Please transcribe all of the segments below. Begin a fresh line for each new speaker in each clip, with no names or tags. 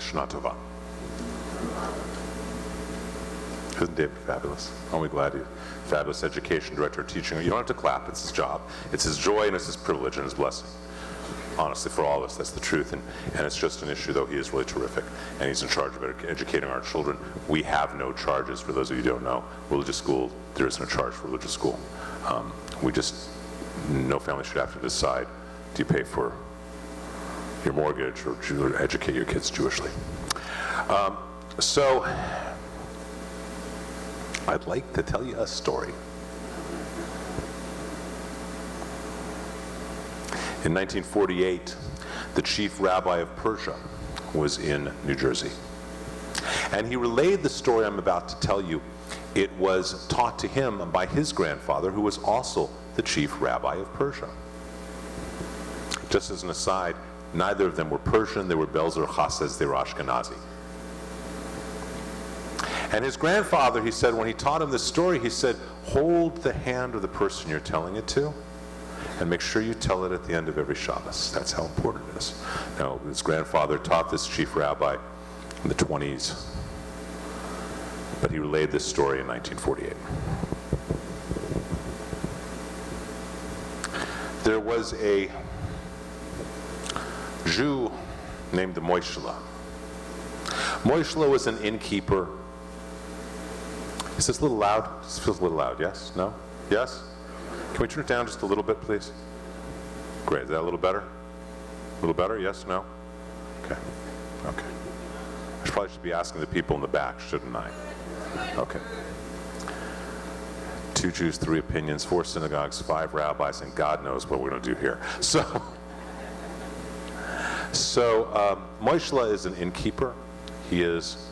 Shana Tova. Isn't David fabulous? Aren't we glad he's fabulous education director, teaching. You don't have to clap, it's his job. It's his joy and it's his privilege and his blessing. Honestly, for all of us, that's the truth. And it's just an issue, though. He is really terrific. And he's in charge of educating our children. We have no charges, for those of you who don't know. Religious school, there is no charge for religious school. No family should have to decide, do you pay for your mortgage or educate your kids Jewishly? So, I'd like to tell you a story. In 1948, the chief rabbi of Persia was in New Jersey. And he relayed the story I'm about to tell you. It was taught to him by his grandfather, who was also the chief rabbi of Persia. Just as an aside, neither of them were Persian, they were Belzer Chasez, they were Ashkenazi. And his grandfather, he said, when he taught him this story, he said, hold the hand of the person you're telling it to, and make sure you tell it at the end of every Shabbos. That's how important it is. Now, his grandfather taught this chief rabbi in the 20s, but he relayed this story in 1948. There was a Jew named Moishla. Moishla was an innkeeper. Is this a little loud? This feels a little loud, yes? No? Yes? Can we turn it down just a little bit, please? Great. Is that a little better? A little better? Yes? No? Okay. Okay. I probably should be asking the people in the back, shouldn't I? Okay. 2 Jews, 3 opinions, 4 synagogues, 5 rabbis, and God knows what we're going to do here. So Moishla is an innkeeper. He is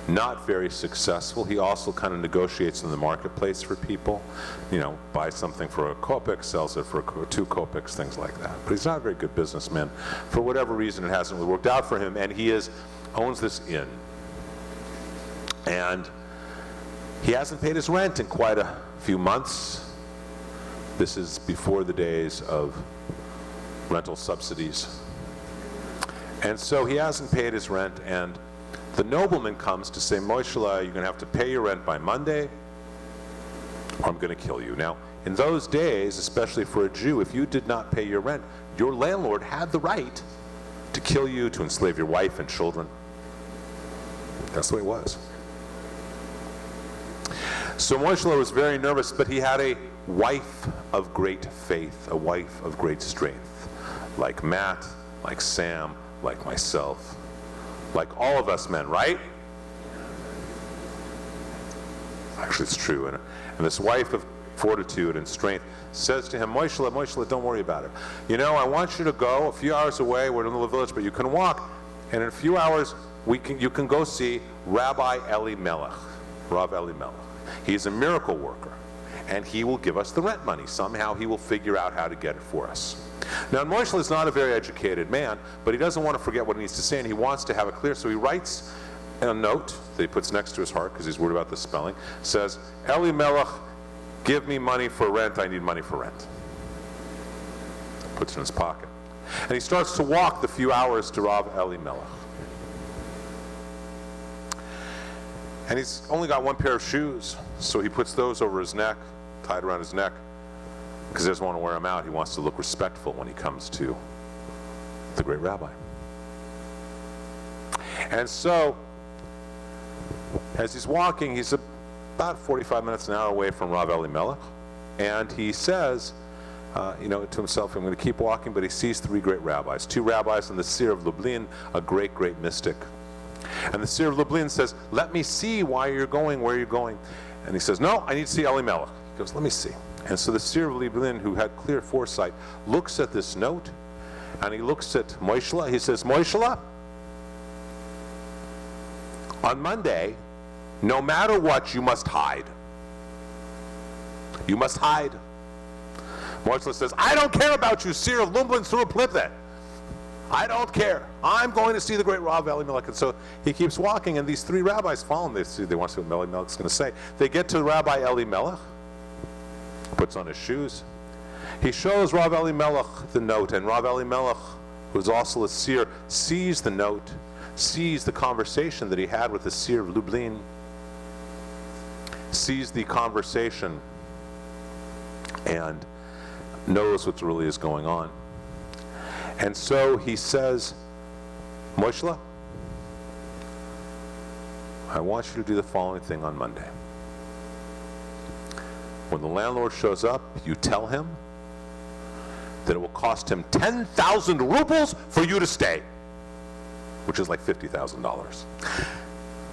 not very successful. He also kind of negotiates in the marketplace for people. You know, buys something for a kopek, sells it for 2 kopeks, things like that. But he's not a very good businessman. For whatever reason, it hasn't really worked out for him, and he owns this inn. And he hasn't paid his rent in quite a few months. This is before the days of rental subsidies. And so he hasn't paid his rent, and the nobleman comes to say, Moishla, you're going to have to pay your rent by Monday, or I'm going to kill you. Now, in those days, especially for a Jew, if you did not pay your rent, your landlord had the right to kill you, to enslave your wife and children. That's the way it was. So Moishla was very nervous, but he had a wife of great faith, a wife of great strength, like Matt, like Sam, like myself, like all of us men, right? Actually, it's true. And this wife of fortitude and strength says to him, Moishla, don't worry about it. You know, I want you to go a few hours away. We're in a little village, but you can walk. And in a few hours, you can go see Rabbi Elimelech, Rav Elimelech. He's a miracle worker, and he will give us the rent money. Somehow he will figure out how to get it for us. Now, Moishla is not a very educated man, but he doesn't want to forget what he needs to say, and he wants to have it clear, so he writes a note that he puts next to his heart, because he's worried about the spelling, says, Elimelech, give me money for rent, I need money for rent. Puts it in his pocket. And he starts to walk the few hours to Rav Elimelech. And he's only got 1 pair of shoes, so he puts those over his neck, tied around his neck, because he doesn't want to wear them out. He wants to look respectful when he comes to the great rabbi. And so, as he's walking, he's about 45 minutes, an hour away from Rav Elimelech, and he says, to himself, I'm going to keep walking, but he sees 3 great rabbis, 2 rabbis and the seer of Lublin, a great, great mystic. And the seer of Lublin says, let me see why you're going, where you're going. And he says, no, I need to see Elimelech. He goes, let me see. And so the seer of Lublin, who had clear foresight, looks at this note, and he looks at Moishla. He says, Moishla, on Monday, no matter what, you must hide. You must hide. Moishla says, I don't care about you, seer of Lublin through a pliplet. I don't care. I'm going to see the great Rav Elimelech. And so he keeps walking, and these 3 rabbis follow him. They want to see what Elimelech's going to say. They get to Rabbi Elimelech, puts on his shoes. He shows Rav Elimelech the note, and Rav Elimelech, who's also a seer, sees the note, sees the conversation that he had with the seer of Lublin, sees the conversation, and knows what really is going on. And so he says, Moshele, I want you to do the following thing on Monday. When the landlord shows up, you tell him that it will cost him 10,000 rubles for you to stay, which is like $50,000.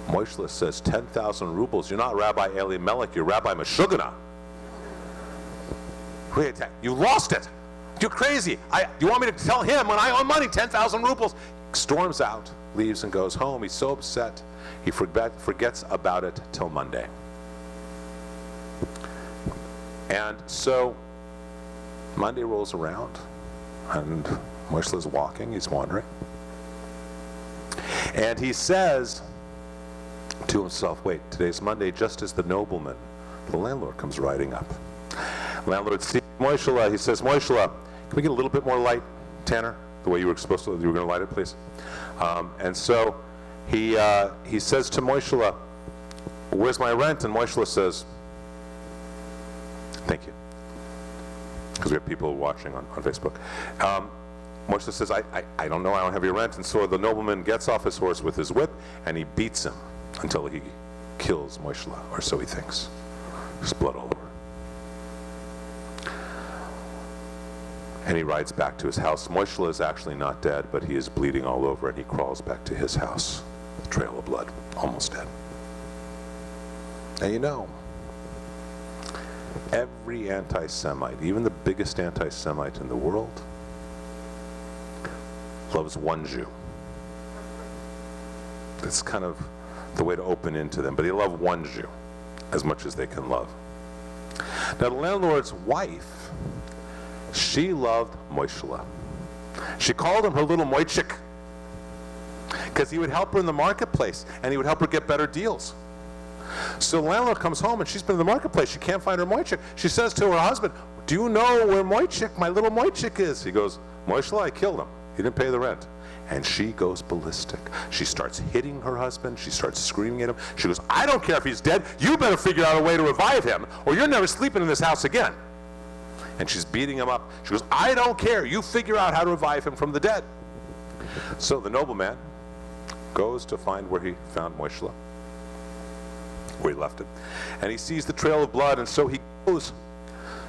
Moshele says, 10,000 rubles? You're not Rabbi Elimelech, you're Rabbi Meshuggah. Wait, you lost it. You're crazy. You want me to tell him when I owe money 10,000 rubles? Storms out, leaves and goes home. He's so upset, he forgets about it till Monday. And so Monday rolls around, and Moshele's walking, he's wandering. And he says to himself, wait, today's Monday, just as the nobleman, the landlord, comes riding up. Landlord sees Moshele, he says, Moshele, can we get a little bit more light, Tanner? The way you were supposed to, you were going to light it, please. And so he says to Moshele, where's my rent? And Moshele says, thank you. Because we have people watching on Facebook. Moshele says, I don't know, I don't have your rent. And so the nobleman gets off his horse with his whip, and he beats him until he kills Moshele, or so he thinks. There's blood all over. And he rides back to his house. Moshele is actually not dead, but he is bleeding all over, and he crawls back to his house. The trail of blood, almost dead. And you know, every anti-Semite, even the biggest anti-Semite in the world, loves one Jew. It's kind of the way to open into them, but they love one Jew as much as they can love. Now, the landlord's wife, she loved Moshele. She called him her little Moitchik, because he would help her in the marketplace, and he would help her get better deals. So the landlord comes home, and she's been in the marketplace. She can't find her Moitchik. She says to her husband, do you know where Moitchik, my little Moitchik, is? He goes, Moshele, I killed him. He didn't pay the rent. And she goes ballistic. She starts hitting her husband. She starts screaming at him. She goes, I don't care if he's dead. You better figure out a way to revive him, or you're never sleeping in this house again. And she's beating him up. She goes, I don't care. You figure out how to revive him from the dead. So the nobleman goes to find where he found Moshele, where he left it. And he sees the trail of blood, and so he goes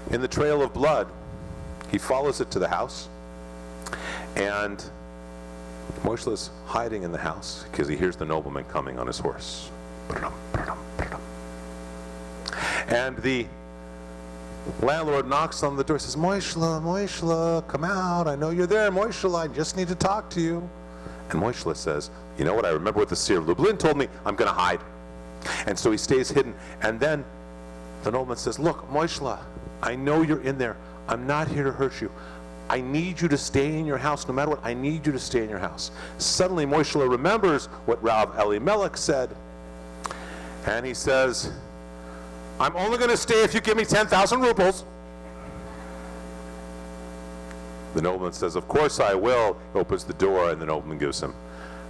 in the trail of blood. He follows it to the house. And Moshele's hiding in the house because he hears the nobleman coming on his horse. And the landlord knocks on the door, says, Moshele, Moshele, come out. I know you're there, Moshele. I just need to talk to you. And Moshele says, you know what? I remember what the seer of Lublin told me. I'm going to hide. And so he stays hidden. And then the nobleman says, look, Moshele, I know you're in there. I'm not here to hurt you. I need you to stay in your house. No matter what, I need you to stay in your house. Suddenly, Moshele remembers what Rav Elimelech said. And he says, I'm only going to stay if you give me 10,000 rubles. The nobleman says, of course I will. He opens the door, and the nobleman gives him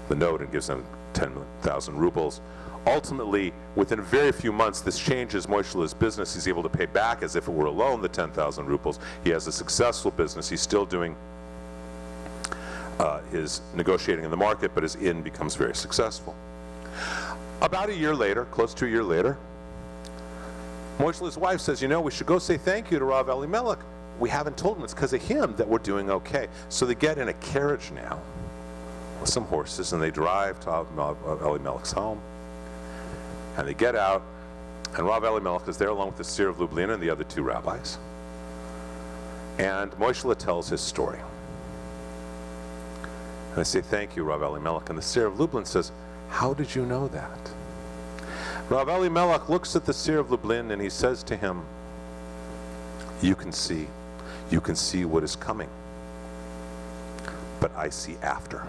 the note and gives him 10,000 rubles. Ultimately, within very few months, this changes Moshele's business. He's able to pay back as if it were a loan, the 10,000 rubles. He has a successful business. He's still doing his negotiating in the market, but his inn becomes very successful. About a year later, close to a year later, Moshele's wife says, you know, we should go say thank you to Rav Elimelech. We haven't told him it's because of him that we're doing okay. So they get in a carriage now with some horses, and they drive to Rav Elimelech's home. And they get out, and Rav Elimelech is there along with the seer of Lublin and the other two rabbis. And Moshele tells his story. And they say, thank you, Rav Elimelech. And the seer of Lublin says, how did you know that? Rav Elimelech looks at the seer of Lublin, and he says to him, you can see what is coming, but I see after.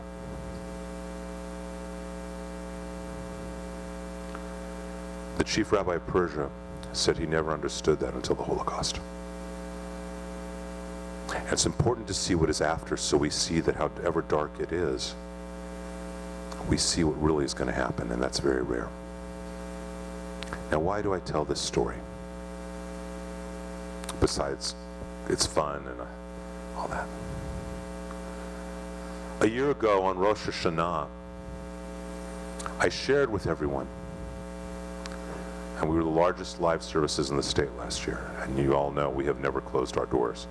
The chief rabbi of Persia said he never understood that until the Holocaust. And it's important to see what is after, so we see that however dark it is, we see what really is going to happen, and that's very rare. Now, why do I tell this story? Besides, it's fun and all that. A year ago on Rosh HaShana, I shared with everyone, and we were the largest live services in the state last year, and you all know we have never closed our doors,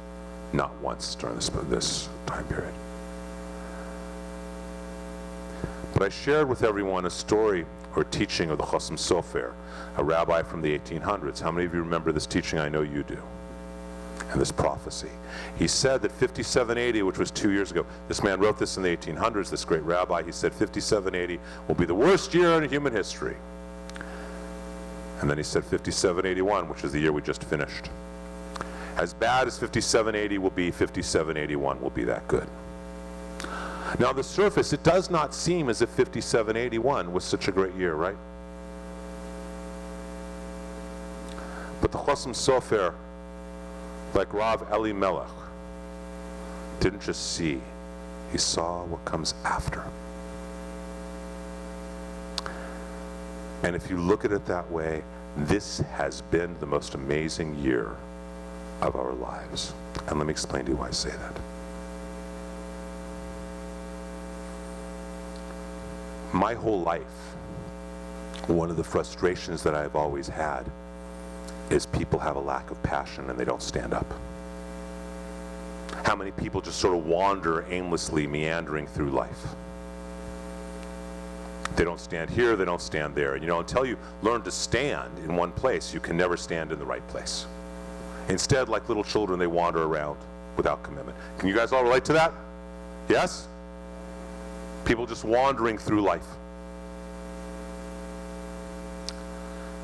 not once during this time period. But I shared with everyone a story or teaching of the Chasam Sofer, a rabbi from the 1800s. How many of you remember this teaching? I know you do. And this prophecy. He said that 5780, which was 2 years ago, this man wrote this in the 1800s, this great rabbi, he said 5780 will be the worst year in human history. And then he said 5781, which is the year we just finished. As bad as 5780 will be, 5781 will be that good. Now on the surface, it does not seem as if 5781 was such a great year, right? But the Chasam Sofer, like Rav Eli Melech, didn't just see, he saw what comes after. And if you look at it that way, this has been the most amazing year of our lives. And let me explain to you why I say that. My whole life, one of the frustrations that I've always had is people have a lack of passion and they don't stand up. How many people just sort of wander aimlessly, meandering through life? They don't stand here, they don't stand there. And until you learn to stand in one place, you can never stand in the right place. Instead, like little children, they wander around without commitment. Can you guys all relate to that? Yes? People just wandering through life.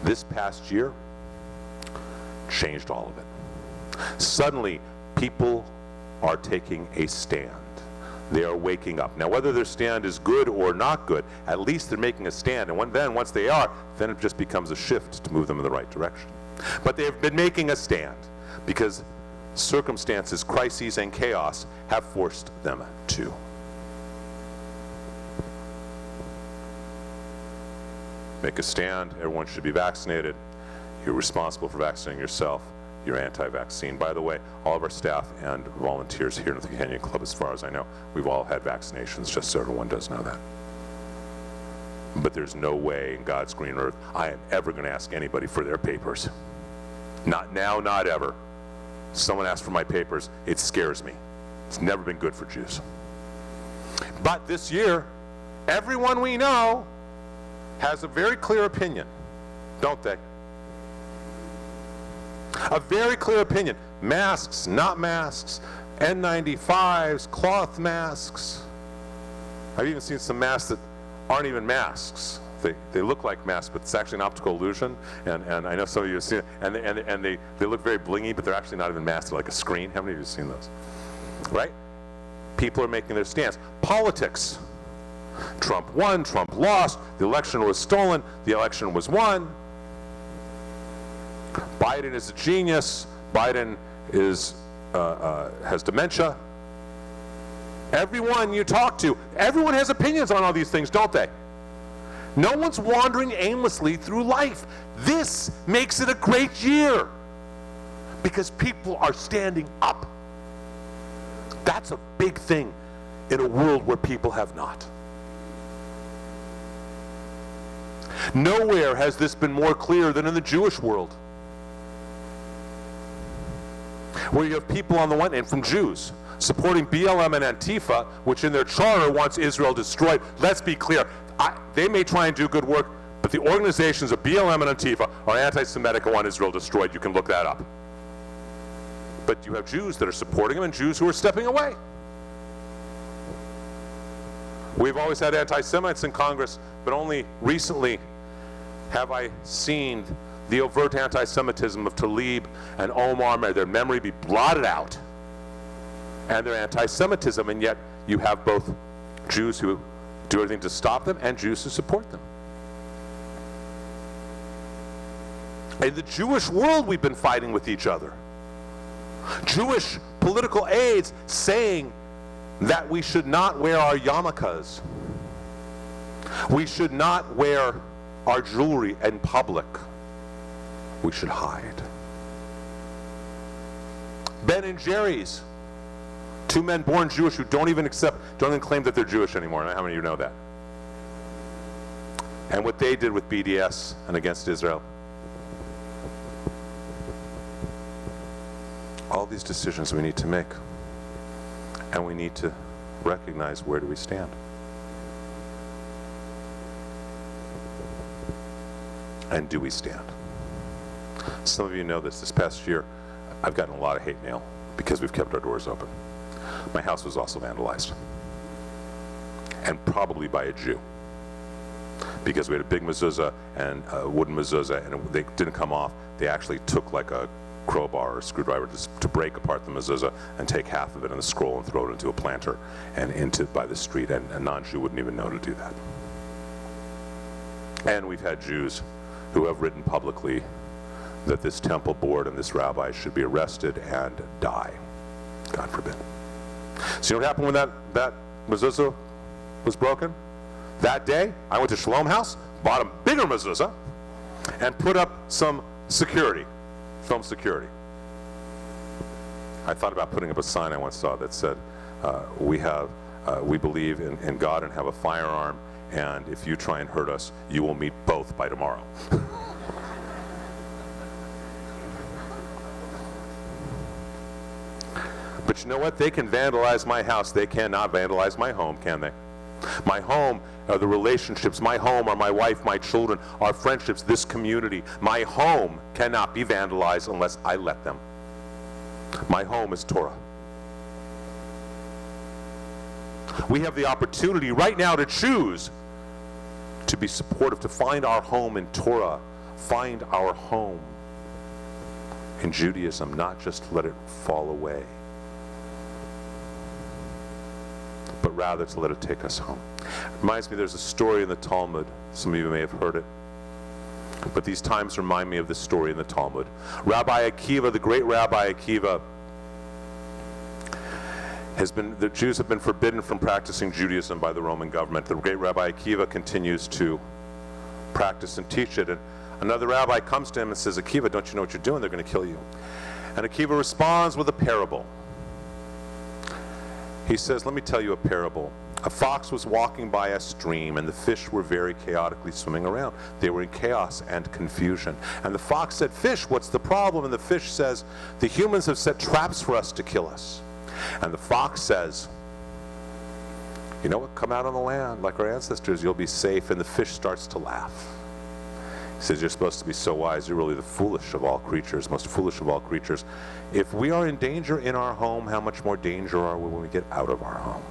This past year changed all of it. Suddenly, people are taking a stand. They are waking up. Now, whether their stand is good or not good, at least they're making a stand. And once they are, then it just becomes a shift to move them in the right direction. But they have been making a stand because circumstances, crises, and chaos have forced them to. Make a stand. Everyone should be vaccinated. You're responsible for vaccinating yourself. You're anti-vaccine. By the way, all of our staff and volunteers here at the Canyon Club, as far as I know, we've all had vaccinations, just so everyone does know that. But there's no way in God's green earth I am ever going to ask anybody for their papers. Not now, not ever. Someone asks for my papers, it scares me. It's never been good for Jews. But this year, everyone we know has a very clear opinion, don't they? A very clear opinion. Masks, not masks, N95s, cloth masks. I've even seen some masks that aren't even masks. They look like masks, but it's actually an optical illusion. And I know some of you have seen it. And they look very blingy, but they're actually not even masks. They're like a screen. How many of you have seen those? Right? People are making their stance. Politics. Trump won, Trump lost, the election was stolen, the election was won. Biden is a genius, Biden has dementia. Everyone you talk to, everyone has opinions on all these things, don't they? No one's wandering aimlessly through life. This makes it a great year because people are standing up. That's a big thing in a world where people have not. Nowhere has this been more clear than in the Jewish world, where you have people on the one end from Jews supporting BLM and Antifa, which in their charter wants Israel destroyed. Let's be clear. They may try and do good work, but the organizations of BLM and Antifa are anti-Semitic and want Israel destroyed. You can look that up. But you have Jews that are supporting them and Jews who are stepping away. We've always had anti-Semites in Congress, but only recently have I seen the overt anti-Semitism of Tlaib and Omar, may their memory be blotted out, and their anti-Semitism, and yet you have both Jews who do everything to stop them and Jews who support them. In the Jewish world, we've been fighting with each other. Jewish political aides saying that we should not wear our yarmulkes. We should not wear our jewelry in public. We should hide. Ben and Jerry's, two men born Jewish who don't even claim that they're Jewish anymore. How many of you know that? And what they did with BDS and against Israel. All these decisions we need to make. And we need to recognize, where do we stand? And do we stand? Some of you know this past year, I've gotten a lot of hate mail because we've kept our doors open. My house was also vandalized. And probably by a Jew. Because we had a big mezuzah and a wooden mezuzah, and they didn't come off. They actually took like a crowbar or a screwdriver to break apart the mezuzah and take half of it and the scroll and throw it into a planter and by the street, and a non-Jew wouldn't even know to do that. And we've had Jews who have written publicly that this temple board and this rabbi should be arrested and die. God forbid. So you know what happened when that mezuzah was broken? That day, I went to Shalom House, bought a bigger mezuzah, and put up some security, film security. I thought about putting up a sign I once saw that said, we believe in God and have a firearm, and if you try and hurt us, you will meet both by tomorrow. But you know what? They can vandalize my house. They cannot vandalize my home, can they? My home are the relationships. My home are my wife, my children, our friendships, this community. My home cannot be vandalized unless I let them. My home is Torah. We have the opportunity right now to choose to be supportive, to find our home in Torah, find our home in Judaism, not just let it fall away, but rather to let it take us home. Reminds me, there's a story in the Talmud. Some of you may have heard it. But these times remind me of this story in the Talmud. Rabbi Akiva, the great Rabbi Akiva, the Jews have been forbidden from practicing Judaism by the Roman government. The great Rabbi Akiva continues to practice and teach it. And another rabbi comes to him and says, Akiva, don't you know what you're doing? They're going to kill you. And Akiva responds with a parable. He says, let me tell you a parable. A fox was walking by a stream, and the fish were very chaotically swimming around. They were in chaos and confusion. And the fox said, fish, what's the problem? And the fish says, the humans have set traps for us to kill us. And the fox says, you know what, come out on the land like our ancestors, you'll be safe. And the fish starts to laugh. He says, you're supposed to be so wise, you're really the foolish of all creatures, most foolish of all creatures. If we are in danger in our home, how much more danger are we when we get out of our home?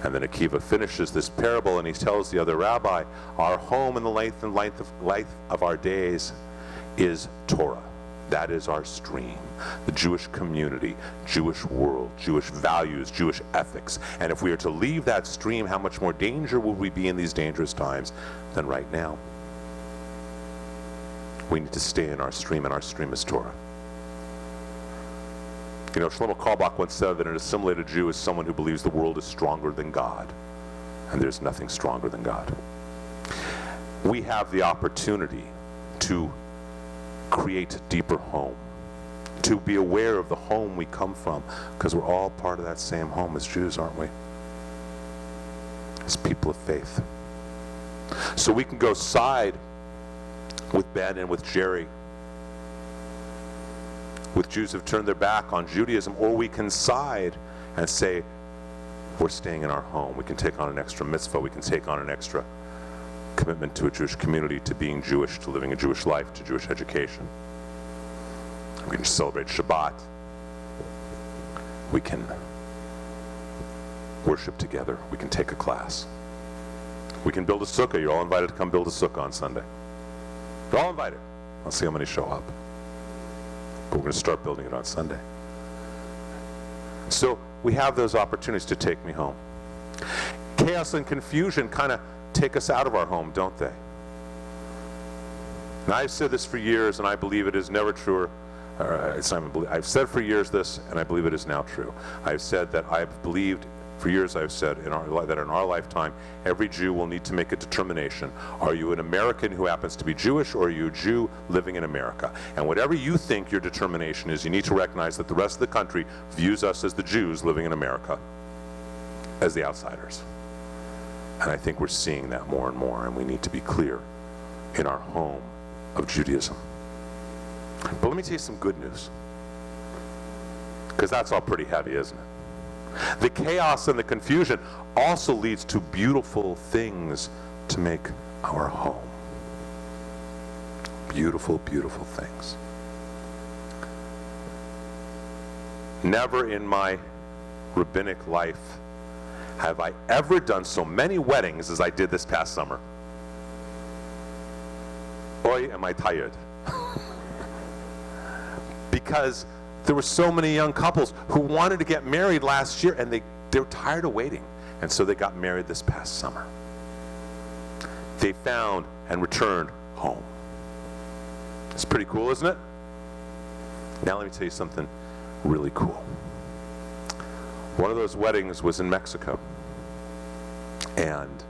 And then Akiva finishes this parable, and he tells the other rabbi, our home in the length of our days is Torah. That is our stream, the Jewish community, Jewish world, Jewish values, Jewish ethics. And if we are to leave that stream, how much more danger will we be in these dangerous times than right now? We need to stay in our stream, and our stream is Torah. You know, Shlomo Carlebach once said that an assimilated Jew is someone who believes the world is stronger than God, and there's nothing stronger than God. We have the opportunity to create a deeper home, to be aware of the home we come from, because we're all part of that same home as Jews, aren't we? As people of faith. So we can go side with Ben and with Jerry, with Jews who've turned their back on Judaism, or we can side and say, we're staying in our home. We can take on an extra mitzvah. We can take on an extra commitment to a Jewish community, to being Jewish, to living a Jewish life, to Jewish education. We can celebrate Shabbat. We can worship together. We can take a class. We can build a sukkah. You're all invited to come build a sukkah on Sunday. You're all invited. I'll see how many show up. But we're going to start building it on Sunday. So we have those opportunities to take me home. Chaos and confusion kind of take us out of our home, don't they? And I've said this for years, and I believe it is never truer. I've said for years this, and I believe it is now true. I've said that I've believed For years I've said that in our lifetime, every Jew will need to make a determination. Are you an American who happens to be Jewish, or are you a Jew living in America? And whatever you think your determination is, you need to recognize that the rest of the country views us as the Jews living in America, as the outsiders. And I think we're seeing that more and more, and we need to be clear in our home of Judaism. But let me tell you some good news, because that's all pretty heavy, isn't it? The chaos and the confusion also leads to beautiful things to make our home. Beautiful, beautiful things. Never in my rabbinic life have I ever done so many weddings as I did this past summer. Boy, am I tired. Because there were so many young couples who wanted to get married last year, and they were tired of waiting. And so they got married this past summer. They found and returned home. It's pretty cool, isn't it? Now let me tell you something really cool. One of those weddings was in Mexico. And,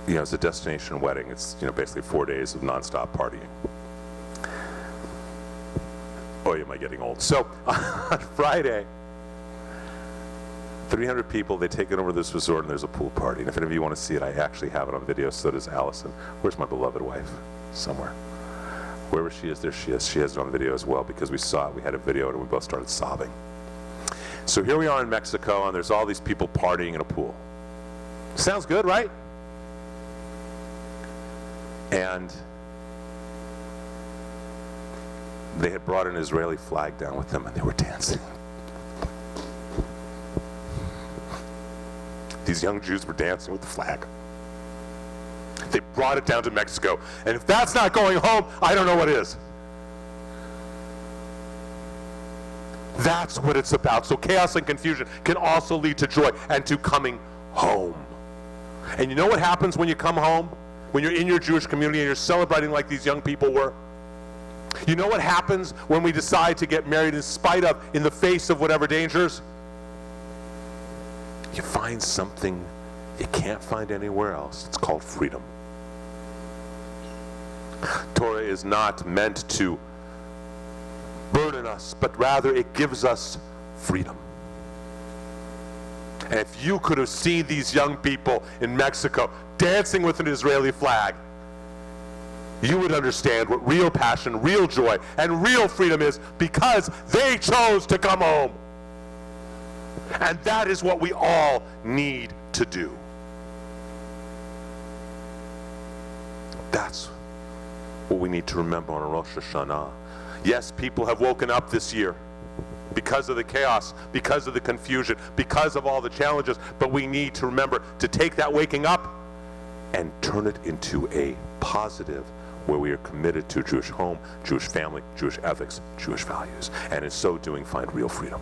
it's a destination wedding. It's, basically 4 days of nonstop partying. Boy, am I getting old. So on Friday, 300 people, they take it over to this resort, and there's a pool party. And if any of you want to see it, I actually have it on video, so does Allison. Where's my beloved wife? Somewhere. Wherever she is, there she is. She has it on video as well, because we saw it. We had a video, and we both started sobbing. So here we are in Mexico, and there's all these people partying in a pool. Sounds good, right? And they had brought an Israeli flag down with them, and they were dancing. These young Jews were dancing with the flag. They brought it down to Mexico. And if that's not going home, I don't know what is. That's what it's about. So chaos and confusion can also lead to joy and to coming home. And you know what happens when you come home? When you're in your Jewish community and you're celebrating like these young people were? You know what happens when we decide to get married in the face of whatever dangers? You find something you can't find anywhere else. It's called freedom. Torah is not meant to burden us, but rather it gives us freedom. And if you could have seen these young people in Mexico dancing with an Israeli flag, you would understand what real passion, real joy, and real freedom is, because they chose to come home. And that is what we all need to do. That's what we need to remember on Rosh HaShana. Yes, people have woken up this year because of the chaos, because of the confusion, because of all the challenges, but we need to remember to take that waking up and turn it into a positive, where we are committed to Jewish home, Jewish family, Jewish ethics, Jewish values, and in so doing find real freedom.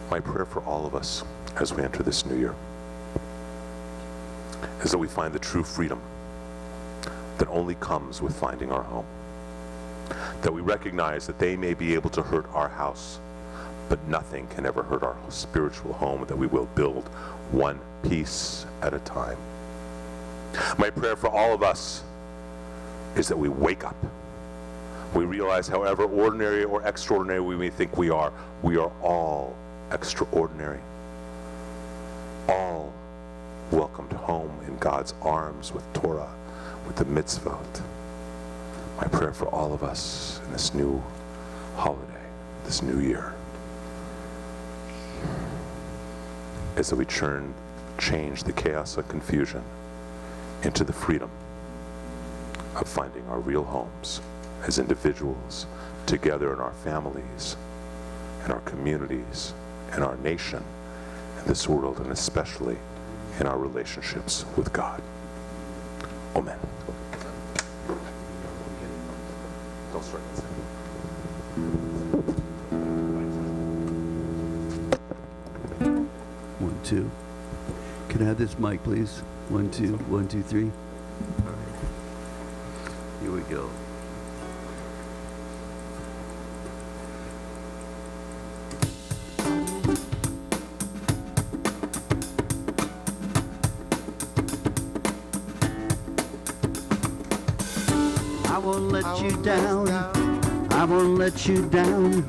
My prayer for all of us as we enter this new year is that we find the true freedom that only comes with finding our home. That we recognize that they may be able to hurt our house, but nothing can ever hurt our spiritual home that we will build one piece at a time. My prayer for all of us is that we wake up. We realize however ordinary or extraordinary we may think we are all extraordinary. All welcomed home in God's arms with Torah, with the mitzvot. My prayer for all of us in this new holiday, this new year, is that we change the chaos and confusion into the freedom of finding our real homes as individuals, together in our families, in our communities, in our nation, in this world, and especially in our relationships with God. Amen. Don't start.
One, two. Can I have this mic, please? 1, 2, 1, 2, 3. All right. Here we go. won't let you down. I won't let you down.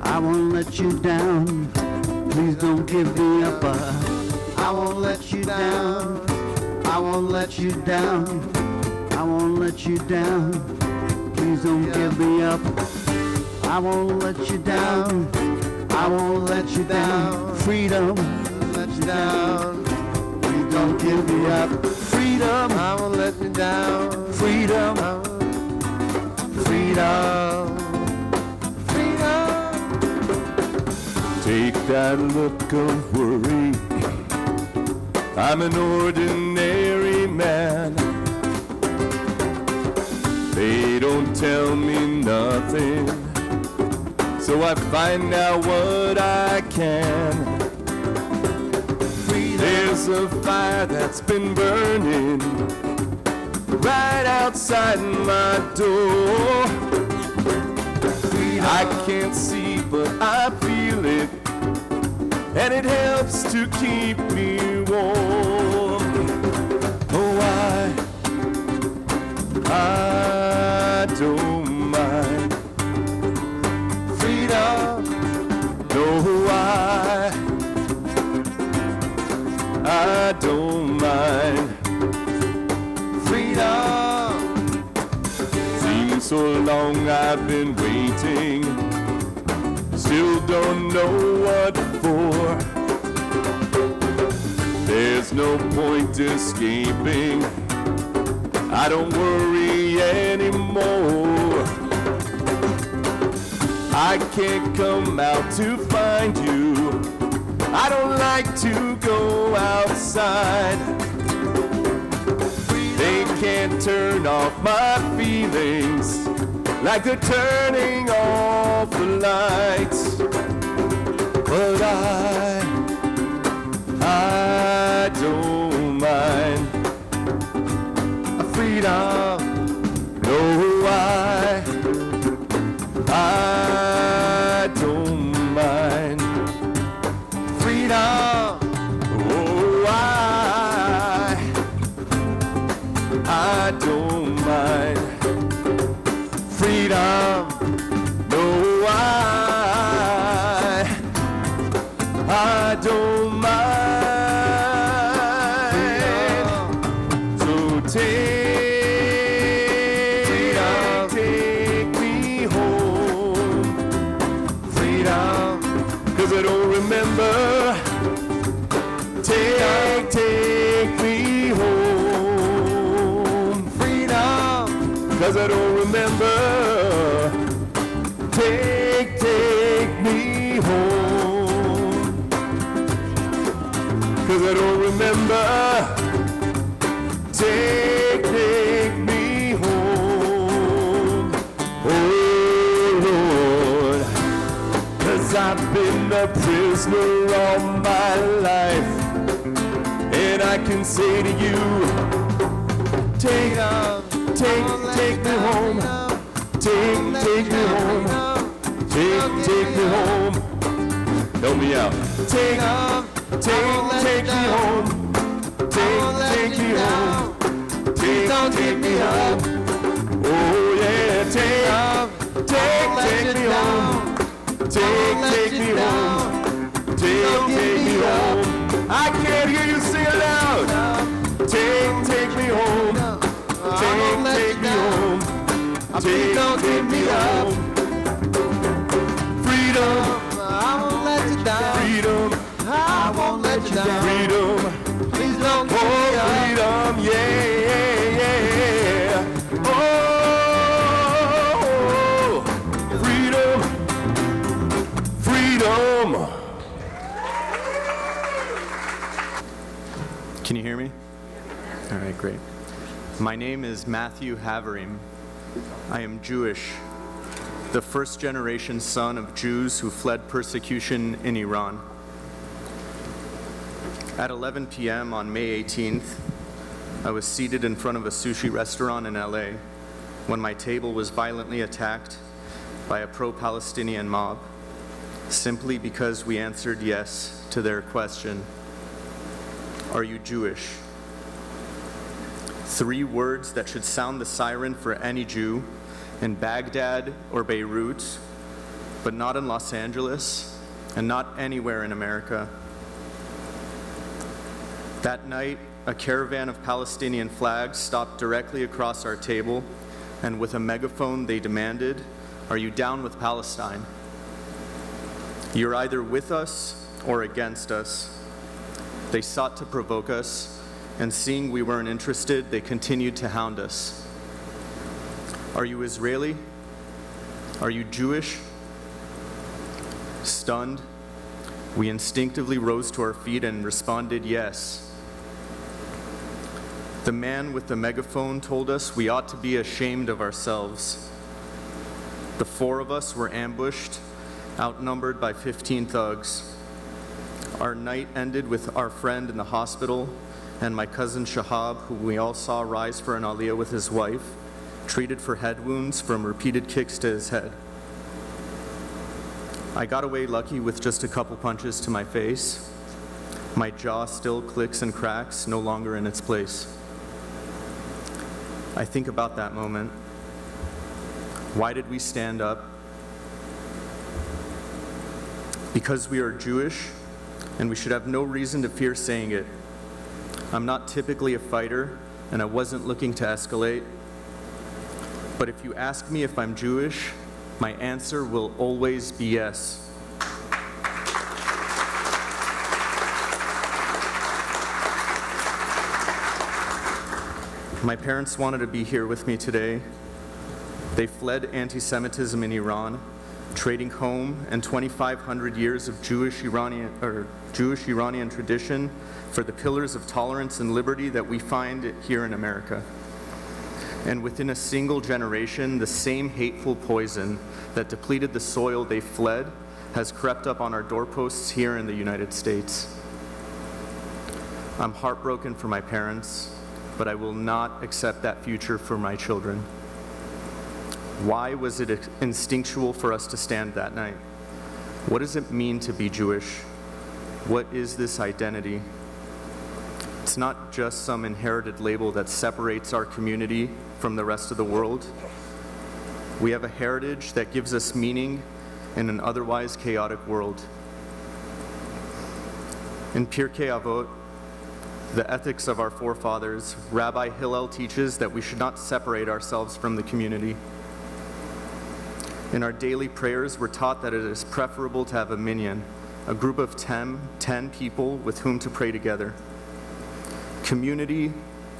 I won't let you down. Please don't give me up. I won't let you down. I won't let you down. I won't let you down. Please don't give me up. I won't let you down. I won't let you down. Freedom, let you down. Please don't give me up. Freedom, I won't let you down. Freedom, freedom, freedom.
Take that look of worry. I'm an ordinary man. They don't tell me nothing, so I find out what I can. There's a fire that's been burning right outside my door. I can't see, but I feel it, and it helps to keep me warm. Oh, I don't mind freedom. No, I don't mind freedom. Seems so long I've been waiting, still don't know what for. There's no point escaping, I don't worry anymore. I can't come out to find you, I don't like to go outside. They can't turn off my feelings like they're turning off the lights. But I don't mind freedom. No, I don't mind freedom. Oh, I don't mind freedom. No, I don't mind. So take me home, freedom, 'cause I don't remember. Take me home, freedom, 'cause I don't remember. Take me home, 'cause I don't remember. Take me home, oh Lord, 'cause I've been a prisoner all my life, and I can say to you, take me home, take me home, take me home, help me out, take me home, take me home, take me home, oh yeah, take me home, take me home, take me home. I can't hear you sing it loud. Take me home, take me home, take me home. Freedom,
I won't let you down.
freedom,
I won't let you down.
freedom,
Please don't give
oh
me up.
freedom, yeah. Oh, freedom, freedom.
Can you hear me? All right, great. My name is Matthew Haverim. I am Jewish, the first generation son of Jews who fled persecution in Iran. At 11 p.m. on May 18th, I was seated in front of a sushi restaurant in LA when my table was violently attacked by a pro-Palestinian mob, simply because we answered yes to their question, "Are you Jewish?" 3 words that should sound the siren for any Jew in Baghdad or Beirut, but not in Los Angeles and not anywhere in America. That night, a caravan of Palestinian flags stopped directly across our table, and with a megaphone they demanded, "Are you down with Palestine? You're either with us or against us." They sought to provoke us, and seeing we weren't interested, they continued to hound us. "Are you Israeli? Are you Jewish?" Stunned, we instinctively rose to our feet and responded yes. The man with the megaphone told us we ought to be ashamed of ourselves. The 4 of us were ambushed, outnumbered by 15 thugs. Our night ended with our friend in the hospital and my cousin Shahab, who we all saw rise for an aliyah with his wife, treated for head wounds from repeated kicks to his head. I got away lucky with just a couple punches to my face. My jaw still clicks and cracks, no longer in its place. I think about that moment. Why did we stand up? Because we are Jewish, and we should have no reason to fear saying it. I'm not typically a fighter, and I wasn't looking to escalate. But if you ask me if I'm Jewish, my answer will always be yes. My parents wanted to be here with me today. They fled anti-Semitism in Iran, trading home and 2,500 years of Jewish Iranian tradition for the pillars of tolerance and liberty that we find here in America. And within a single generation, the same hateful poison that depleted the soil they fled has crept up on our doorposts here in the United States. I'm heartbroken for my parents, but I will not accept that future for my children. Why was it instinctual for us to stand that night? What does it mean to be Jewish? What is this identity? It's not just some inherited label that separates our community from the rest of the world. We have a heritage that gives us meaning in an otherwise chaotic world. In Pirkei Avot, the ethics of our forefathers, Rabbi Hillel teaches that we should not separate ourselves from the community. In our daily prayers, we're taught that it is preferable to have a minyan, a group of 10 people with whom to pray together. Community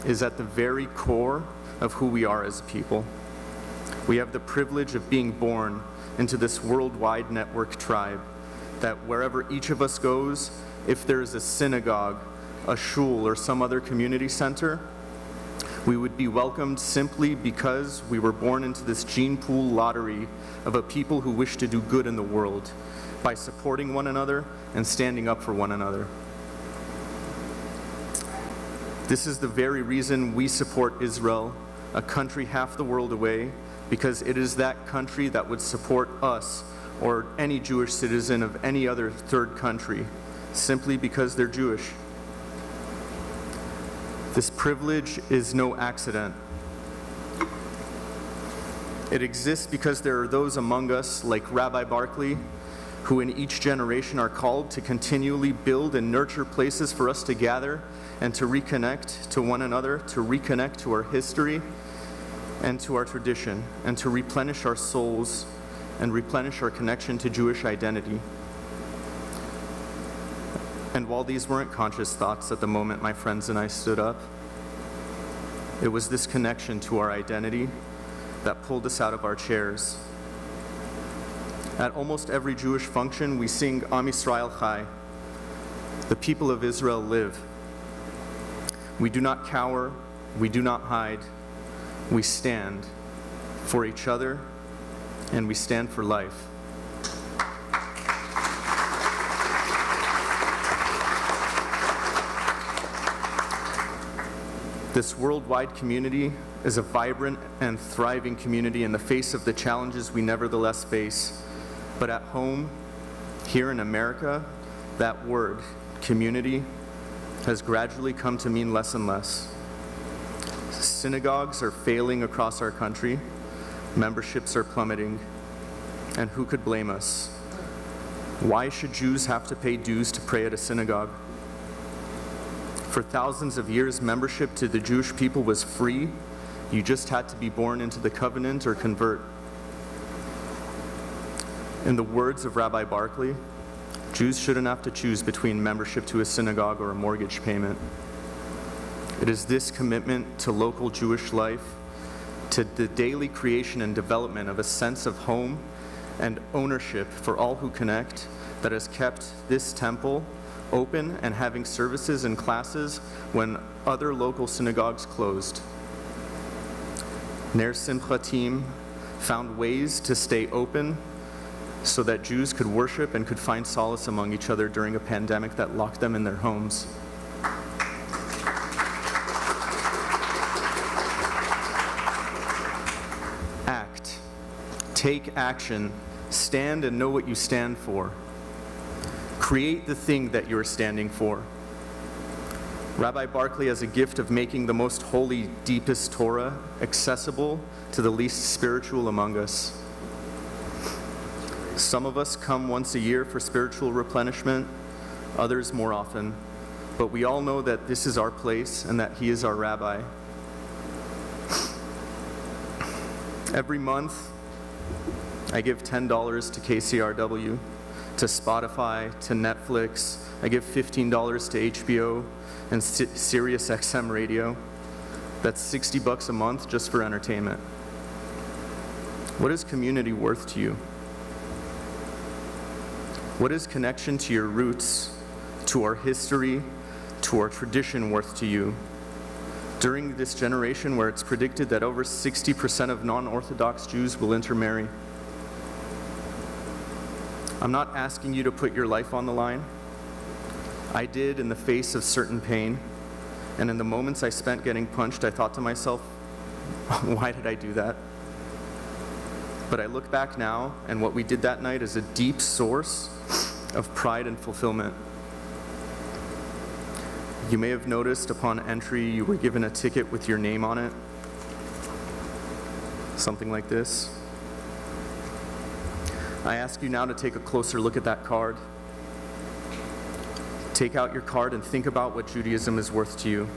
is at the very core of who we are as a people. We have the privilege of being born into this worldwide network tribe, that wherever each of us goes, if there is a synagogue, a shul, or some other community center, we would be welcomed simply because we were born into this gene pool lottery of a people who wish to do good in the world by supporting one another and standing up for one another. This is the very reason we support Israel, a country half the world away, because it is that country that would support us or any Jewish citizen of any other third country, simply because they're Jewish. This privilege is no accident. It exists because there are those among us, like Rabbi Barkley, who in each generation are called to continually build and nurture places for us to gather and to reconnect to one another, to reconnect to our history and to our tradition, and to replenish our souls and replenish our connection to Jewish identity. And while these weren't conscious thoughts at the moment my friends and I stood up, it was this connection to our identity that pulled us out of our chairs. At almost every Jewish function, we sing Am Yisrael Chai. The people of Israel live. We do not cower, we do not hide. We stand for each other, and we stand for life. This worldwide community is a vibrant and thriving community in the face of the challenges we nevertheless face. But at home, here in America, that word, community, has gradually come to mean less and less. Synagogues are failing across our country. Memberships are plummeting. And who could blame us? Why should Jews have to pay dues to pray at a synagogue? For thousands of years, membership to the Jewish people was free. You just had to be born into the covenant or convert. In the words of Rabbi Barclay, Jews shouldn't have to choose between membership to a synagogue or a mortgage payment. It is this commitment to local Jewish life, to the daily creation and development of a sense of home and ownership for all who connect, that has kept this temple open and having services and classes when other local synagogues closed. Ner Simcha team found ways to stay open so that Jews could worship and could find solace among each other during a pandemic that locked them in their homes. Act. Take action. Stand and know what you stand for. Create the thing that you're standing for. Rabbi Barclay has a gift of making the most holy, deepest Torah accessible to the least spiritual among us. Some of us come once a year for spiritual replenishment, others more often, but we all know that this is our place and that he is our rabbi. Every month, I give $10 to KCRW, to Spotify, to Netflix. I give $15 to HBO and Sirius XM Radio. That's $60 a month just for entertainment. What is community worth to you? What is connection to your roots, to our history, to our tradition worth to you? During this generation where it's predicted that over 60% of non-Orthodox Jews will intermarry. I'm not asking you to put your life on the line. I did in the face of certain pain, and in the moments I spent getting punched, I thought to myself, why did I do that? But I look back now, and what we did that night is a deep source of pride and fulfillment. You may have noticed upon entry you were given a ticket with your name on it. Something like this. I ask you now to take a closer look at that card. Take out your card and think about what Judaism is worth to you.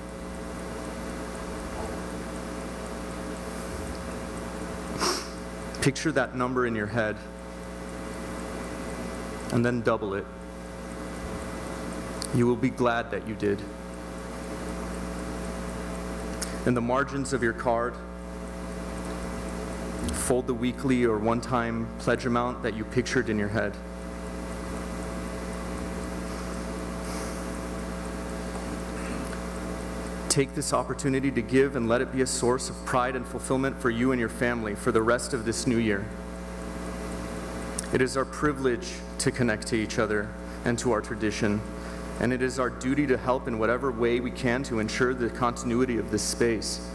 Picture that number in your head, and then double it. You will be glad that you did. In the margins of your card, fold the weekly or one-time pledge amount that you pictured in your head. Take this opportunity to give and let it be a source of pride and fulfillment for you and your family for the rest of this new year. It is our privilege to connect to each other and to our tradition, and it is our duty to help in whatever way we can to ensure the continuity of this space.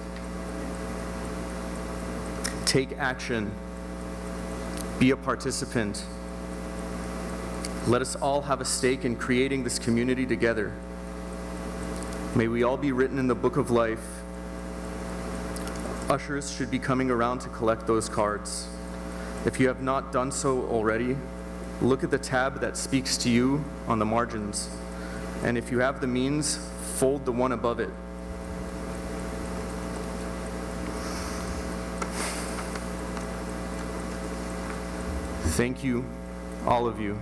Take action. Be a participant. Let us all have a stake in creating this community together. May we all be written in the book of life. Ushers should be coming around to collect those cards. If you have not done so already, look at the tab that speaks to you on the margins. And if you have the means, fold the one above it. Thank you, all of you.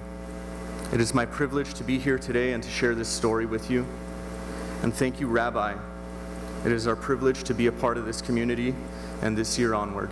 It is my privilege to be here today and to share this story with you. And thank you, Rabbi. It is our privilege to be a part of this community and this year onward.